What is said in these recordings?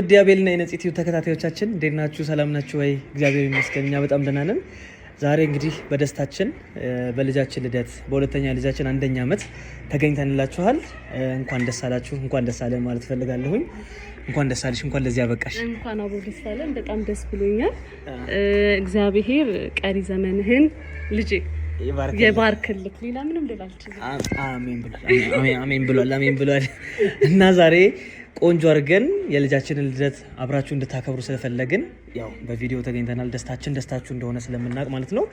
ዲያቤልና የነጽቲው ተከታታዮቻችን እንዴት ናችሁ? ሰላም ናችሁ ወይ? እግዚአብሔር ይመስገን እኛ በጣም ደህና ነን። ዛሬ እንግዲህ በደስታችን በልጃችን ልደት በሁለተኛ ልጃችን አንደኛ ዓመት ተገኝተንላችኋል። እንኳን ደስ አላችሁ፣ እንኳን ደስ አለ ማለት ፈልጋለሁኝ። እንኳን ደስ አለሽ፣ እንኳን ለዚህ ያበቃሽ። እንኳን አብሮ ደስ አለን። በጣም ደስ ብሎኛል። እግዚአብሔር ቀሪ ዘመንህን ልጅ የባርክልክ። ሌላ ምንም ልል አልችልም። አሜን ብሏል። እና ዛሬ ቆንጆ አድርገን የልጃችንን ልደት አብራችሁ እንድታከብሩ ስለፈለግን ያው በቪዲዮ ተገኝተናል። ደስታችሁ እንደሆነ ስለምናውቅ ማለት ነው።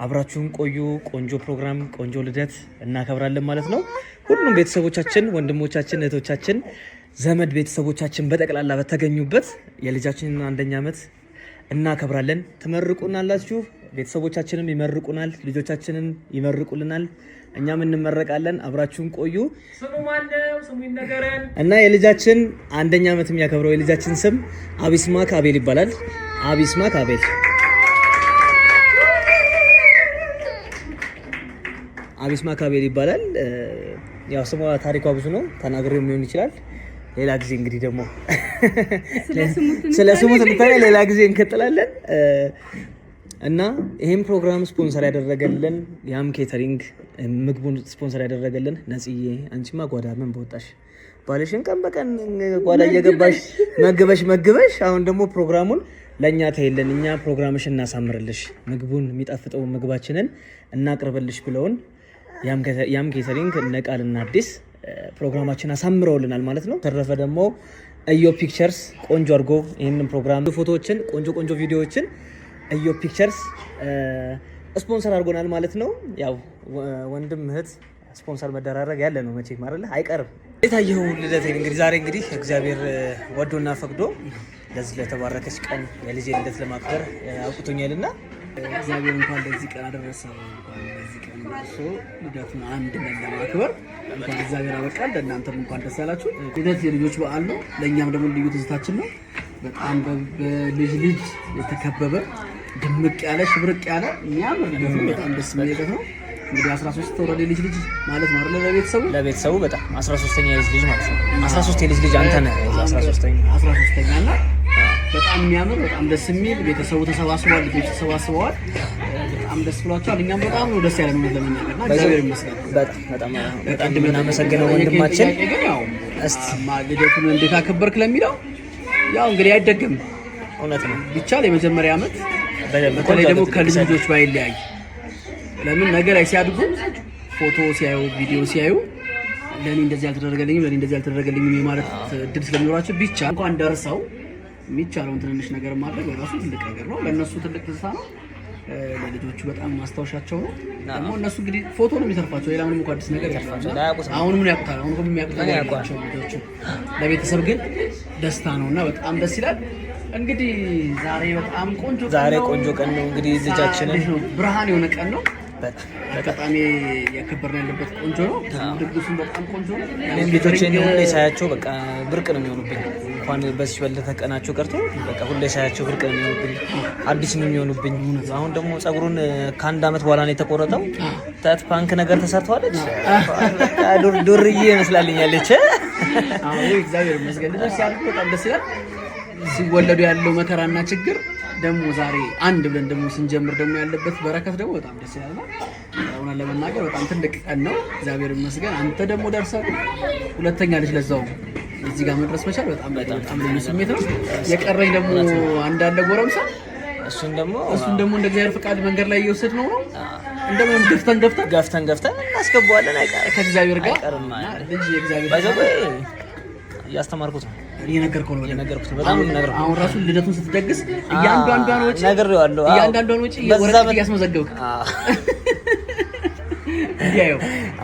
አብራችሁን ቆዩ። ቆንጆ ፕሮግራም፣ ቆንጆ ልደት እናከብራለን ማለት ነው። ሁሉም ቤተሰቦቻችን፣ ወንድሞቻችን፣ እህቶቻችን፣ ዘመድ ቤተሰቦቻችን በጠቅላላ በተገኙበት የልጃችንን አንደኛ ዓመት እናከብራለን። ትመርቁናላችሁ፣ ቤተሰቦቻችንም ይመርቁናል፣ ልጆቻችንን ይመርቁልናል፣ እኛም እንመረቃለን። አብራችሁን ቆዩ። ስሙ ማነው? ስሙ ይነገረን። እና የልጃችን አንደኛ ዓመት የሚያከብረው የልጃችን ስም አቢስማክ አቤል ይባላል። አቢስማክ አቤል ይባላል። ያው ስሟ ታሪኳ ብዙ ነው፣ ተናግሬው ሊሆን ይችላል። ሌላ ጊዜ እንግዲህ ደግሞ ስለ ስሙ ትንታኔ ሌላ ጊዜ እንቀጥላለን። እና ይሄን ፕሮግራም ስፖንሰር ያደረገልን ያም ኬተሪንግ ምግቡን ስፖንሰር ያደረገልን ነጽዬ፣ አንቺማ ጓዳ ምን በወጣሽ ባለሽን ቀን በቀን ጓዳ እየገባሽ መግበሽ አሁን ደግሞ ፕሮግራሙን ለኛ ተይልን፣ እኛ ፕሮግራምሽ እናሳምርልሽ፣ ምግቡን የሚጣፍጠው ምግባችንን እናቅርብልሽ ብለውን ያም ኬተሪንግ ነቃልና አዲስ ፕሮግራማችን አሳምረውልናል ማለት ነው። ተረፈ ደግሞ እዮ ፒክቸርስ ቆንጆ አድርጎ ይሄንን ፕሮግራም ፎቶዎችን ቆንጆ ቪዲዮዎችን እዮ ፒክቸርስ ስፖንሰር አድርጎናል ማለት ነው። ያው ወንድም እህት ስፖንሰር መደራረግ ያለ ነው መቼም አይደለ አይቀርም። የታየው ልደቴን እንግዲህ ዛሬ እንግዲህ እግዚአብሔር ወዶና ፈቅዶ ለዚህ ለተባረከች ቀን የልጄ ልደት ለማክበር አውቅቶኛልና እግዚአብሔር እንኳን ለዚህ ቀን አደረሰው። እንኳን ለዚህ ቀን ደርሶ ልደቱን አንድ ላይ ለማክበር እንኳን እግዚአብሔር አበቃል። ለእናንተም እንኳን ደስ ያላችሁ። ልደት የልጆች በዓል ነው፣ ለእኛም ደግሞ ልዩ ትዝታችን ነው። በጣም በልጅ የተከበበ ድምቅ ያለ ሽብርቅ ያለ የሚያምር ልደት ነው። በጣም ደስ የሚል ልደት ነው። እንግዲህ 13 ተወረደ ልጅ ማለት ነው አይደል? ለቤተሰቡ በጣም 13ኛ የልጅ ልጅ ማለት ነው። 13 የልጅ ልጅ አንተ ነህ 13ኛ እና በጣም የሚያምር በጣም ደስ የሚል ቤተሰቡ ተሰባስቧል፣ ልጆች ተሰባስበዋል። በጣም ደስ ብሏቸዋል። እኛም በጣም ነው ደስ ያለን ለመናገርና እግዚአብሔር ይመስገን። በጣም የምናመሰግነው ወንድማችን። እስቲ ልደቱን እንዴት አከበርክ ለሚለው ያው እንግዲህ አይደገምም፣ እውነት ነው። ቢቻል የመጀመሪያ ዓመት በተለይ ደግሞ ከልጅ ልጆች ባይለያይ፣ ለምን ነገር ላይ ሲያድጉ ፎቶ ሲያዩ ቪዲዮ ሲያዩ ለኔ እንደዚህ ያልተደረገልኝም የማለት እድል ስለሚኖራቸው ቢቻል እንኳን ደርሰው የሚቻለውን ትንንሽ ነገር ማድረግ በራሱ ትልቅ ነገር ነው። ለእነሱ ትልቅ ትዝታ ነው፣ ለልጆቹ በጣም ማስታወሻቸው ነው። ደግሞ እነሱ እንግዲህ ፎቶ ነው የሚተርፋቸው፣ ሌላ ምንም አዲስ ነገር ያልፋቸው። አሁን ምን ያውቁታል? አሁን ሁሉ የሚያውቁታቸው ልጆቹ። ለቤተሰብ ግን ደስታ ነውና በጣም ደስ ይላል። እንግዲህ ዛሬ በጣም ቆንጆ ቀን ነው። እንግዲህ ልጃችንን ብርሃን የሆነ ቀን ነው። አጋጣሚ ያከበርን ያለበት ቆንጆ ነው። ድግሱም በጣም ቆንጆ ነው። እኔም ልጆቼን ሁሌ ሳያቸው በቃ ብርቅ ነው የሚሆኑብኝ። እንኳን በዚህ በለተ ቀናቸው ቀርቶ በቃ ሁሌ ሳያቸው ብርቅ ነው የሚሆኑብኝ፣ አዲስ ነው የሚሆኑብኝ። አሁን ደግሞ ጸጉሩን ከአንድ ዓመት በኋላ ነው የተቆረጠው። ታት ፓንክ ነገር ተሰርተዋለች። ዱርዬ ይመስላልኛለች። አዎ እግዚአብሔር ይመስገን። ልጆች ሲያድጉ በጣም ደስ ይላል። ሲወለዱ ያለው መከራና ችግር ደግሞ ዛሬ አንድ ብለን ደግሞ ስንጀምር ደግሞ ያለበት በረከት ደግሞ በጣም ደስ ይላልና አሁን ለመናገር በጣም ትልቅ ቀን ነው። እግዚአብሔር ይመስገን። አንተ ደግሞ ደርሰህ ሁለተኛ ልጅ ለዛው እዚህ ጋር መድረስ መቻል በጣም ልዩ ስሜት ነው። የቀረኝ ደግሞ አንዳንድ ጎረምሳ እሱን ደግሞ እንደ እግዚአብሔር ፍቃድ መንገድ ላይ እየወሰድነው ነው። እንደምን ገፍተን እናስገባዋለን። አይቀር ከእግዚአብሔር ጋር ልጅ የእግዚአብሔር እያስተማርኩት ነው እየነገርኩት ነው። በጣም እየነገርኩት አሁን ራሱ ልደቱን ስትደግስ እያንዳንዷን ወጪ ነግሬዋለሁ። እያንዳንዷን ወጪ ወረቀት እያስመዘገብክ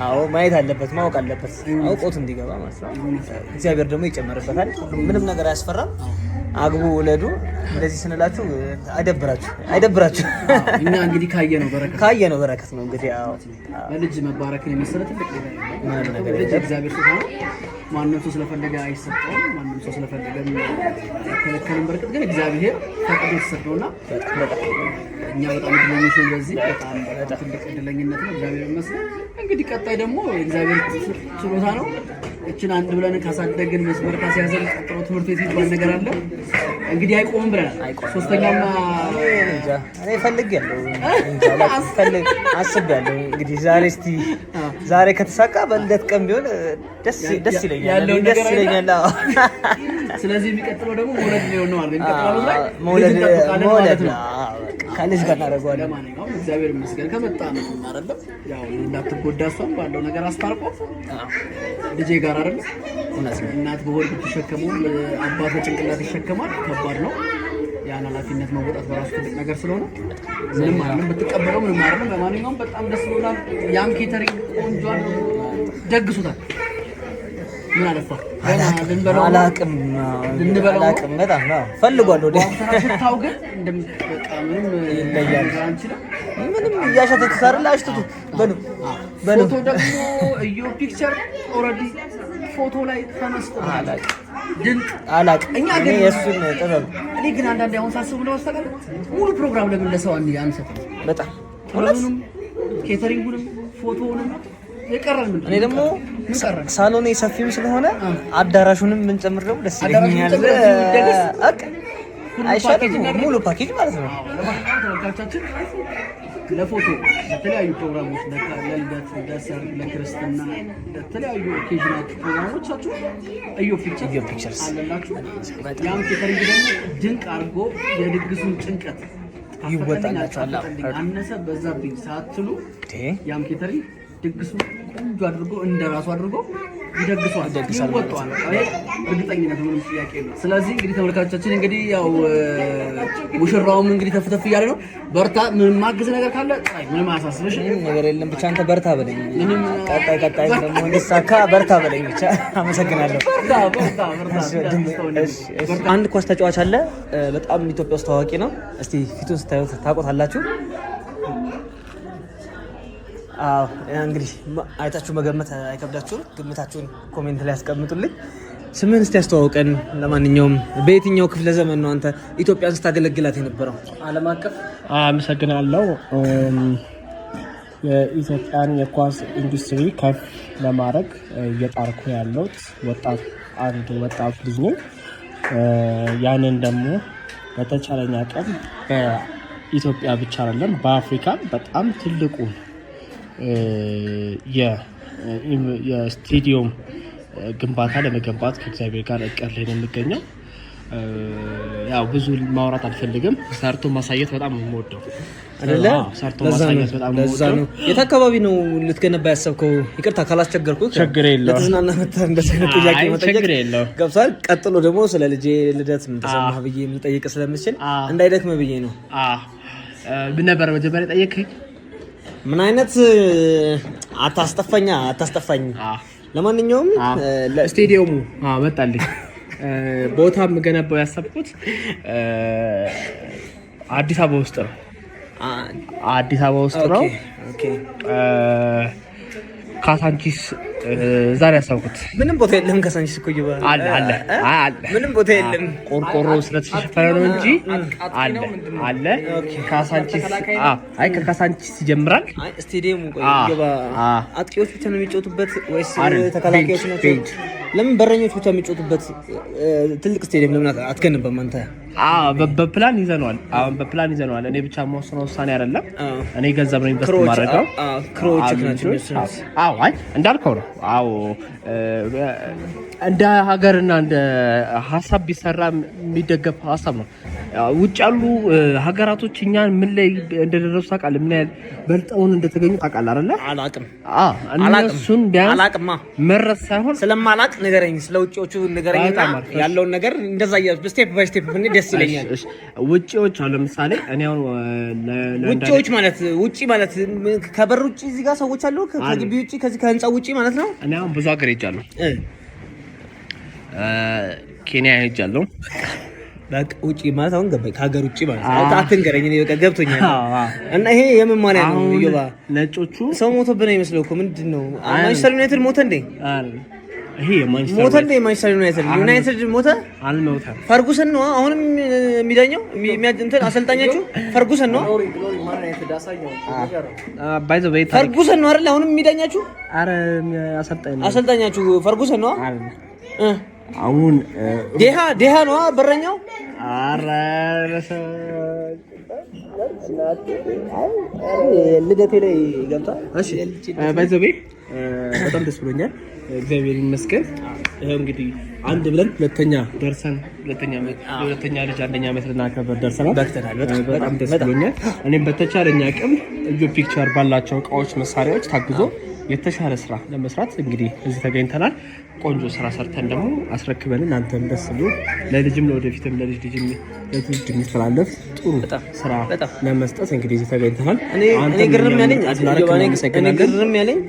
አዎ ማየት አለበት፣ ማወቅ አለበት፣ አውቆት እንዲገባ ማለት ነው። እግዚአብሔር ደግሞ ይጨመርበታል። ምንም ነገር አያስፈራም። አግቡ፣ ውለዱ። እንደዚህ ስንላችሁ አይደብራችሁ። እኛ እንግዲህ ካየነው በረከት ነው። እንግዲህ አዎ በልጅ መባረክን የመሰለ ትልቅ ነገር ልጅ እግዚአብሔር ስጦታ ነው። ማንም ሰው ስለፈለገ አይሰጠውም፣ ማንም ሰው ስለፈለገ አይከለከልም። በርግጥ ግን እግዚአብሔር ፈቅዶ የተሰጠውና እኛ በጣም እድለኞች ነን። በዚህ በጣም ትልቅ እድለኝነት ነው። እግዚአብሔር ይመስገን። እንግዲህ ቀጣይ ደግሞ እግዚአብሔር ችሎታ ነው። እችን አንድ ብለን ካሳደግን መስመር ካስያዘን ቀጥሎ ትምህርት ቤት የሚባል ነገር አለ። እንግዲህ አይቆምም ብለናል። ሶስተኛውና እኔ ፈልጌያለሁ አስቤያለሁ። እንግዲህ ዛሬ ከተሳካ በልደት ቀን ቢሆን ደስ ይለኛል። ስለዚህ የሚቀጥለው ደግሞ መውለድ ነው ማለት ነው። መውለድ ከልጅ ጋር እናደርገዋለን። ለማንኛውም እግዚአብሔር ይመስገን ከመጣ ነው አይደለም። ያው እንዳትጎዳ እሷም ባለው ነገር አስታርቆ ልጄ ጋር አይደለም። እናት በሆድ ብትሸከመው አባት በጭንቅላት ይሸከማል። ከባድ ነው። ያን ኃላፊነት መወጣት በራሱ ትልቅ ነገር ስለሆነ ምንም አይደለም፣ ብትቀበለው ምንም አይደለም። ለማንኛውም በጣም ደስ ብሎናል። ያም ኬተሪንግ ቆንጆ ደግሱታል። ምን አለፋ አላቅም በጣም ፈልጓለሁ። ሽታው ግን በቃ ምንም ይለያል። ምንም እያሸተቱት አይደል? አሽተቱት ፎቶ ደግሞ እዩ ፒክቸር ኦልሬዲ ፎቶ ላይ ተመስጧል። ድንቅ አላቅም እኛ ግን የእሱን ጥበብ እኔ ግን አንዳንዴ አሁን ሳስብ ብለው በስተቀር ሙሉ ፕሮግራም ለምን ለሰው አንሰጥም? በጣም ሁሉንም ኬተሪንጉንም ፎቶውንም እኔ ደግሞ ሳሎኔ ሰፊም ስለሆነ አዳራሹንም ብንጨምር ደግሞ ደስ ይለኛል። አይሻልም? ሙሉ ፓኬጅ ማለት ነው። ተመልካቾቻችን ለፎቶ ለተለያዩ ፕሮግራሞች፣ ለልደት፣ ለሰርግ፣ ለክርስትና፣ ለተለያዩ ኦኬዥናል ፕሮግራሞቻችሁ እዩ ፒክቸርስ አለላችሁ። ያም ኬተሪንግ ደግሞ ድንቅ አድርጎ የድግሱን ጭንቀት ይወጣላችኋል። አነሰ በዛብኝ ሳትሉ ያም ኬተሪንግ ድግሱን ቆንጆ አድርጎ እንደራሱ አድርጎ ይወጣዋል። እርግጠኝነት ምንም ጥያቄ የለውም። ስለዚህ እንግዲህ ተመልካቾቻችን እንግዲህ ያው ሙሽራውም እንግዲህ ተፍተፍ እያለ ነው። በርታ። ምንም ማግዝ ነገር ካለ ምንም አያሳስብሽ። ነገር የለም ብቻ አንተ በርታ በለኝ። ምንም ቀጣይ ደግሞ እንዲሳካ በርታ በለኝ ብቻ። አመሰግናለሁ። አንድ ኳስ ተጫዋች አለ፣ በጣም ኢትዮጵያ ውስጥ ታዋቂ ነው። እስቲ ፊቱን ስታዩት ታውቁታላችሁ። እንግዲህ አይታችሁ መገመት አይከብዳችሁም። ግምታችሁን ኮሜንት ላይ ያስቀምጡልኝ። ስምህን እስቲ ያስተዋውቀን። ለማንኛውም በየትኛው ክፍለ ዘመን ነው አንተ ኢትዮጵያን ስታገለግላት የነበረው? ዓለም አቀፍ። አመሰግናለሁ። የኢትዮጵያን የኳስ ኢንዱስትሪ ከፍ ለማድረግ እየጣርኩ ያለሁት ወጣት ልጅ ነኝ። ያንን ደግሞ በተቻለኝ አቅም በኢትዮጵያ ብቻ አይደለም በአፍሪካ በጣም ትልቁ የስቴዲየም ግንባታ ለመገንባት ከእግዚአብሔር ጋር እቅድ ላይ ነው የሚገኘው። ያው ብዙ ማውራት አልፈልግም። ሰርቶ ማሳየት በጣም ነው የምወደው አይደለ? ሰርቶ ማሳየት በጣም ነው የምወደው። የት አካባቢ ነው ልትገነባ ያሰብከው? ይቅርታ ካላስቸገርኩ። ችግር የለውም። ለተዝናና መጣህ እንደዚህ አይነት ጥያቄ መጠየቅ ችግር የለውም። ገብቷል። ቀጥሎ ደግሞ ስለ ልጄ ልደት ምን ተሰማህ ብዬ የምጠይቅ ስለምችል እንዳይደክም ብዬ ነው። ምን ነበር መጀመሪያ ጠየቅኝ? ምን አይነት አታስጠፋኝ። ለማንኛውም ስቴዲየሙ መጣልኝ። ቦታ የምገነባው ያሰብኩት አዲስ አበባ ውስጥ ነው። ኦኬ ካሳንቺስ ዛሬ ያሰብኩት ምንም ቦታ የለም። ካሳንቺስ እኮ አለ ምንም ቦታ የለም። ቆርቆሮ ስለተሸፈነ ነው እንጂ አለ። ካሳንቺስ ከካሳንቺስ ይጀምራል ስቴዲየሙ። አጥቂዎች ብቻ ነው የሚጫወቱበት ወይስ ተከላካዮች ናቸው? ለምን በረኞች ብቻ የሚጫወቱበት ትልቅ ስቴዲየም ለምን አትገነባም አንተ? በፕላን ይዘነዋል። እኔ ብቻ የምወስነው ውሳኔ አይደለም። እኔ ገንዘብ ነው ኢንቨስት ማድረገው። ክሮዎች ናቸው። እንዳልከው ነው። እንደ ሀገርና እንደ ሀሳብ ቢሰራ የሚደገፍ ሀሳብ ነው። ውጭ ያሉ ሀገራቶች እኛን ምን ላይ እንደደረሱ ታውቃለህ? ምን ያህል በልጠውን እንደተገኙ ታውቃለህ አይደለ? አላቅም። እሱን ቢያንስ መረስ ሳይሆን ስለማላቅ ንገረኝ። ስለ ውጪዎቹ ንገረኝ። ያለውን ነገር እንደዛ ስቴፕ ባይ ስቴፕ ደስ ይለኛል። ውጪዎች አሁን ለምሳሌ እኔ አሁን ውጪዎች ማለት ውጪ ማለት ከበር ውጪ እዚህ ጋር ሰዎች አሉ። ከግቢ ውጪ ከዚህ ከህንጻ ውጪ ማለት ነው። እኔ አሁን ብዙ ሀገር ሄጃለሁ። ኬንያ ሄጃለሁ። በቃ ውጪ ማለት አሁን ገባኝ። ከሀገር ውጪ ማለት አትንገረኝ። እኔ በቃ ገብቶኛል። እና ይሄ የመማሪያ ነው። ይባ ነጮቹ ሰው ሞቶብን አይመስለው እኮ ምንድን ነው? ማንቸስተር ዩናይትድ ሞተ እንዴ? ይሄ የማንቸስተር ሞተ እንደ ማንቸስተር ዩናይትድ ሞተ አልሞተም። ፈርጉሰን ነው አሁንም የሚዳኘው እንትን አሰልጣኛችሁ ፈርጉሰን ነው። ፈርጉሰን ነው አይደል? አሁንም የሚዳኛችሁ አረ አሰልጣኛችሁ ፈርጉሰን ነው። አሁን ዴሃ ነው በረኛው። አረ ልደቴ ላይ ገብቷል። እሺ ባይዘቤ በጣም ደስ ብሎኛል። እግዚአብሔር ይመስገን። ይሄው እንግዲህ አንድ ብለን ሁለተኛ ደርሰን ሁለተኛ ልጅ አንደኛ ዓመት ልናከብር ደርሰናል። በጣም ደስ ብሎኛል። እኔም በተቻለኝ አቅም ኢዮ ፒክቸር ባላቸው እቃዎች፣ መሳሪያዎች ታግዞ የተሻለ ስራ ለመስራት እንግዲህ እዚህ ተገኝተናል። ቆንጆ ስራ ሰርተን ደግሞ አስረክበን እናንተም ደስ ብሎ ለልጅም ለወደፊትም ለልጅ ለትውልድ የሚተላለፍ ጥሩ ስራ ለመስጠት እንግዲህ እዚህ ተገኝተናል። እኔ ግርም ያለኝ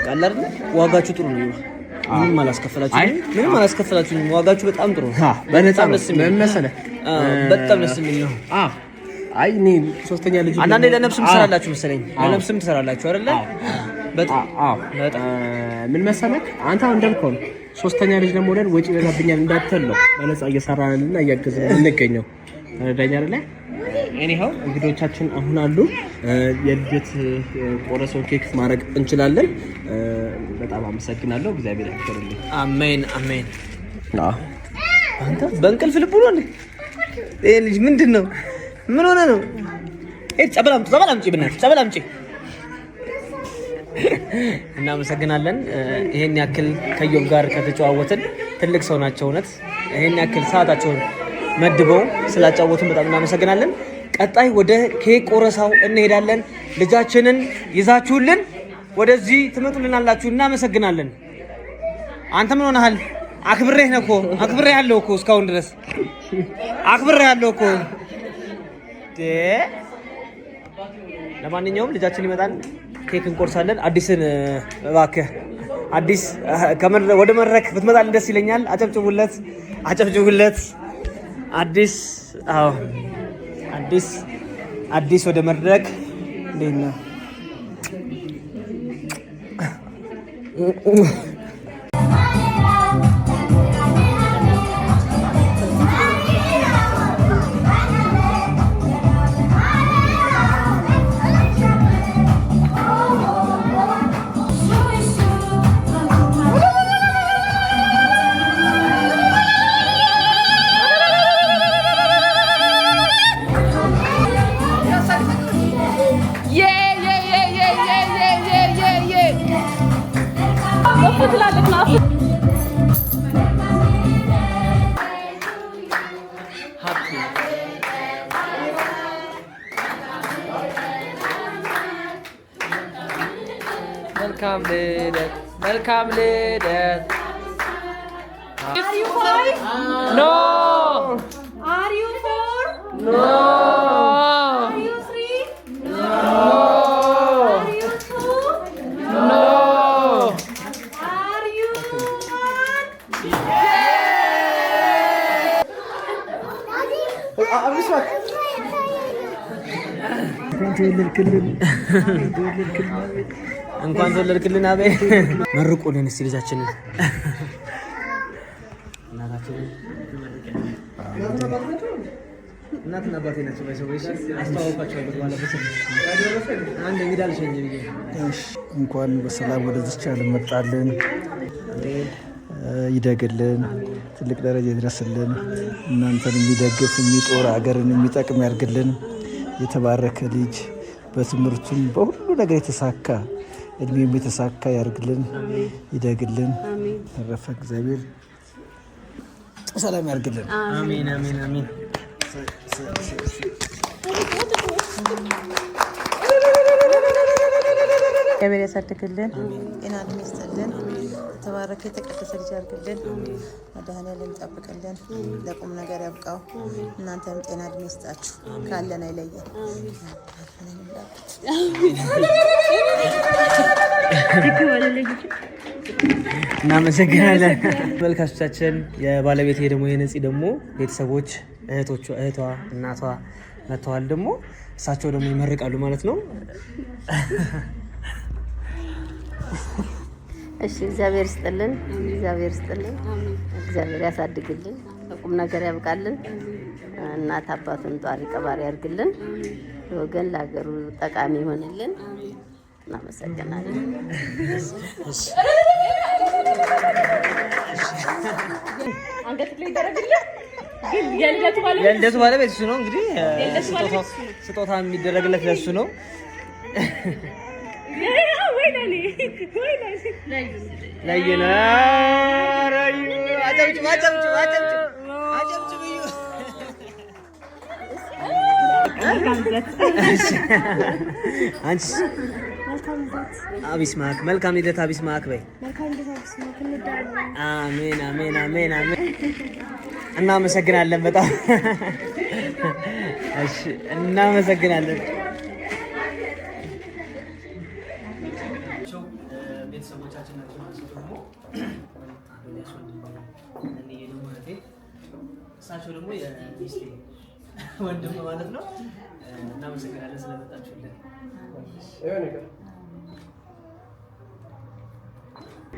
ቃላር ዋጋችሁ ጥሩ ነው። ምንም አላስከፈላችሁም። ዋጋችሁ በጣም ጥሩ ነው። በነፃ መሰለህ በጣም ደስ የሚል ነው። አይ እኔ ሶስተኛ ልጅ አንዳንዴ ለነፍስም ትሰራላችሁ መሰለኝ። ለነፍስም ትሰራላችሁ አይደለ? በጣም ምን መሰለህ አንተ እንደልከው ነው። ሶስተኛ ልጅ ደግሞ ወለድ ወጪ በዛብኛል እንዳትል ነው በነፃ እየሰራንልና እያገዝን እንገኘው። ተረዳኝ አይደለ? ኤኒሃው እንግዶቻችን አሁን አሉ። የልደት ቆረሶ ኬክ ማድረግ እንችላለን። በጣም አመሰግናለሁ። እግዚአብሔር ያክብርልኝ። አሜን አሜን። አንተ በእንቅልፍ ልብ ብሎ እንዴ? ይሄ ልጅ ምንድን ነው? ምን ሆነ ነው? ጸበል አምጪ ብናት ጸበል አምጪ። እናመሰግናለን። ይሄን ያክል ከዮብ ጋር ከተጨዋወትን ትልቅ ሰው ናቸው። እውነት ይሄን ያክል ሰዓታቸውን መድበው ስላጫወቱን በጣም እናመሰግናለን። ቀጣይ ወደ ኬክ ቆረሳው እንሄዳለን። ልጃችንን ይዛችሁልን ወደዚህ ትመጡልናላችሁ። እናመሰግናለን። አንተ ምን ሆነሃል? አክብሬህ ነው እኮ አክብሬሃለሁ እኮ እስካሁን ድረስ አክብሬሃለሁ እኮ። ለማንኛውም ልጃችን ይመጣል፣ ኬክ እንቆርሳለን። አዲስን እባክህ አዲስ ወደ መድረክ ብትመጣልን ደስ ይለኛል። አጨብጭቡለት። አዲስ ወደ መድረክ እንዴት ነው? መልካም ልደት። Are you 5? No. Are you 4? No. Are you 3? No. Are you 2? No. Are you 1? እንኳን ተወለድክልን አቤ። መርቁልን እስቲ ልጃችንን። እናትና አባቴ ናቸው። በሰዎች አስተዋውቃቸዋለሁ ማለት ነው። አንድ እንግዳ ልሸኝ ብዬ እንኳን በሰላም ወደዚች ዓለም መጣልን። ይደግልን፣ ትልቅ ደረጃ ይድረስልን። እናንተን የሚደግፍ የሚጦር ሀገርን የሚጠቅም ያርግልን። የተባረከ ልጅ በትምህርቱም በሁሉ ነገር የተሳካ እድሜም የተሳካ ያርግልን፣ ይደግልን። ተረፈ እግዚአብሔር ሰላም ያርግልን። አሜን አሜን አሜን። እግዚአብሔር ያሳድግልን፣ ጤና ይስጥልን፣ የተባረከ የተቀደሰ ልጅ ያርግልን። መድኃኔዓለም ይጠብቅልን፣ ለቁም ነገር ያብቃው። እናንተም ጤና እድሜ ይስጣችሁ፣ ካለን አይለየን። እናመሰግናለን መልካቾቻችን። የባለቤት ደግሞ የነፂ ደግሞ ቤተሰቦች እህቷ እናቷ መጥተዋል። ደግሞ እሳቸው ደግሞ ይመርቃሉ ማለት ነው። እሺ እግዚአብሔር ይስጥልን፣ እግዚአብሔር ይስጥልን፣ እግዚአብሔር ያሳድግልን፣ ለቁም ነገር ያብቃልን፣ እናት አባቱን ጧሪ ቀባሪ ያርግልን፣ ለወገን ለሀገሩ ጠቃሚ ይሆንልን። እናመሰግናለን። አንገት ላይ ይደረግልን። ግን የልደቱ ባለቤት እሱ ነው። እንግዲህ ስጦታ የሚደረግለት ለሱ ነው። አቢስማክ መልካም ልደት አቢስማክ በይ። አሜን አሜን አሜን አሜን። እናመሰግናለን በጣም እሺ፣ እናመሰግናለን። ቤተሰቦቻችን ናቸው ደግሞ እሳቸው ደግሞ የሚስቴ ወንድም ማለት ነው። እናመሰግናለን ስለመጣችሁልን።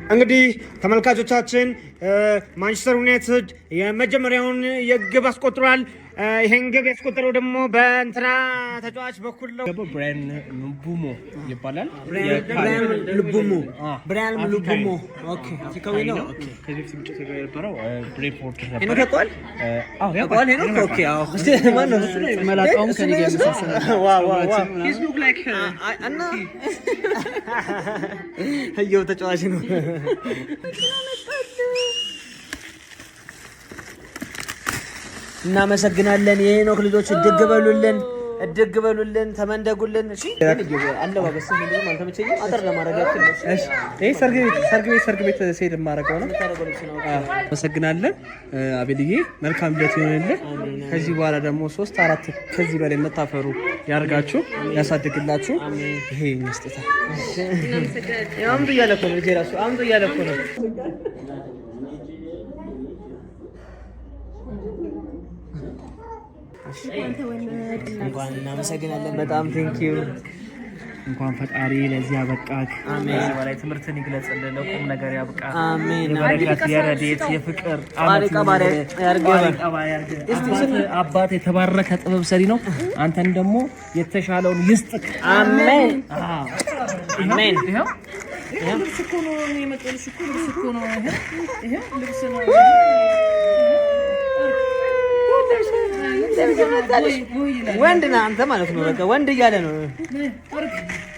እንግዲህ ተመልካቾቻችን ማንቸስተር ዩናይትድ የመጀመሪያውን የግብ አስቆጥሯል። ይሄን ግብ ያስቆጠረው ደግሞ በእንትና ተጫዋች በኩል ነው። ብራያን ምቡሞ ይባላል። ብራያን ምቡሞ ኦኬ፣ አፍሪካዊ ነው። ኦኬ፣ ከዚህ በፊት ምጭት የነበረው ብሬንፎርድ ነበር። ሄኖክ ያውቀዋል? ያውቀዋል ሄኖክ። ኦኬ፣ አዎ። ማን ነው መላጣውም ከኔ ጋር መሳሰል። ዋው ሂዝ ሉክ ላይክ እና አየው ተጫዋች ነው። እናመሰግናለን። የሄኖክ ልጆች እድግ በሉልን፣ ተመንደጉልን። እሺ አለባበስ ምንድነው? አልተመቸኝም። አጠር ለማድረግ ያክል ነው። እሺ ይሄ ሰርግ ቤት ሴት የማደርገው ነው። አመሰግናለን አቤልዬ፣ መልካም ልደት ይሆንልህ። ከዚህ በኋላ ደግሞ 3 4 ከዚህ በላይ መታፈሩ ያርጋችሁ፣ ያሳድግላችሁ። ይሄ መስጠታ አምጡ እያለ እኮ ነው። ራሱ አምጡ እያለ እኮ ነው። እንኳን እናመሰግናለን በጣም ቴንኪዩ። እንኳን ፈጣሪ ለዚህ ያበቃክ። አሜን። በላይ ትምህርትን ይግለጽልን፣ ለቁም ነገር ያብቃ። አሜን። የበረከት የረድኤት የፍቅር አባት የተባረከ ጥበብ ሰሪ ነው። አንተን ደግሞ የተሻለውን ይስጥክ። አሜን አሜን። ይሄው ልብስ እኮ ነው የመጣልሽ እኮ ልብስ እኮ ነው። ይሄ ልብስ ነው። ወንድ ነህ አንተ ማለት ነው። በቃ ወንድ እያለ ነው።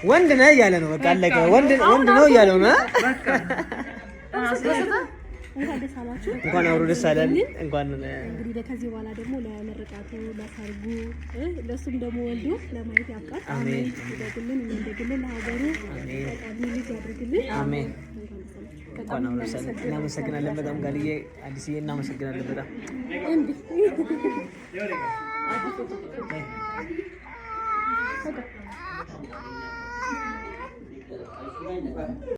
ወንድ ነህ እያለ ነው። በቃ አለቀ። ወንድ ነው እያለው ነው። እንኳን አብሮ ደስ አለን። እንኳን እንግዲህ ከዚህ በኋላ ደግሞ ለመረቃቱ ለሰርጉ ለሱም ደግሞ ወልዶ ለማየት ያብቃል። አሜን። ይደግልን፣ እንደግልን፣ ለሀገሩ ጠቃሚ ልጅ ያድርግልን። አሜን። እንኳን አብሮ ደስ አለን። እናመሰግናለን በጣም ጋልዬ፣ አዲስዬ እናመሰግናለን በጣም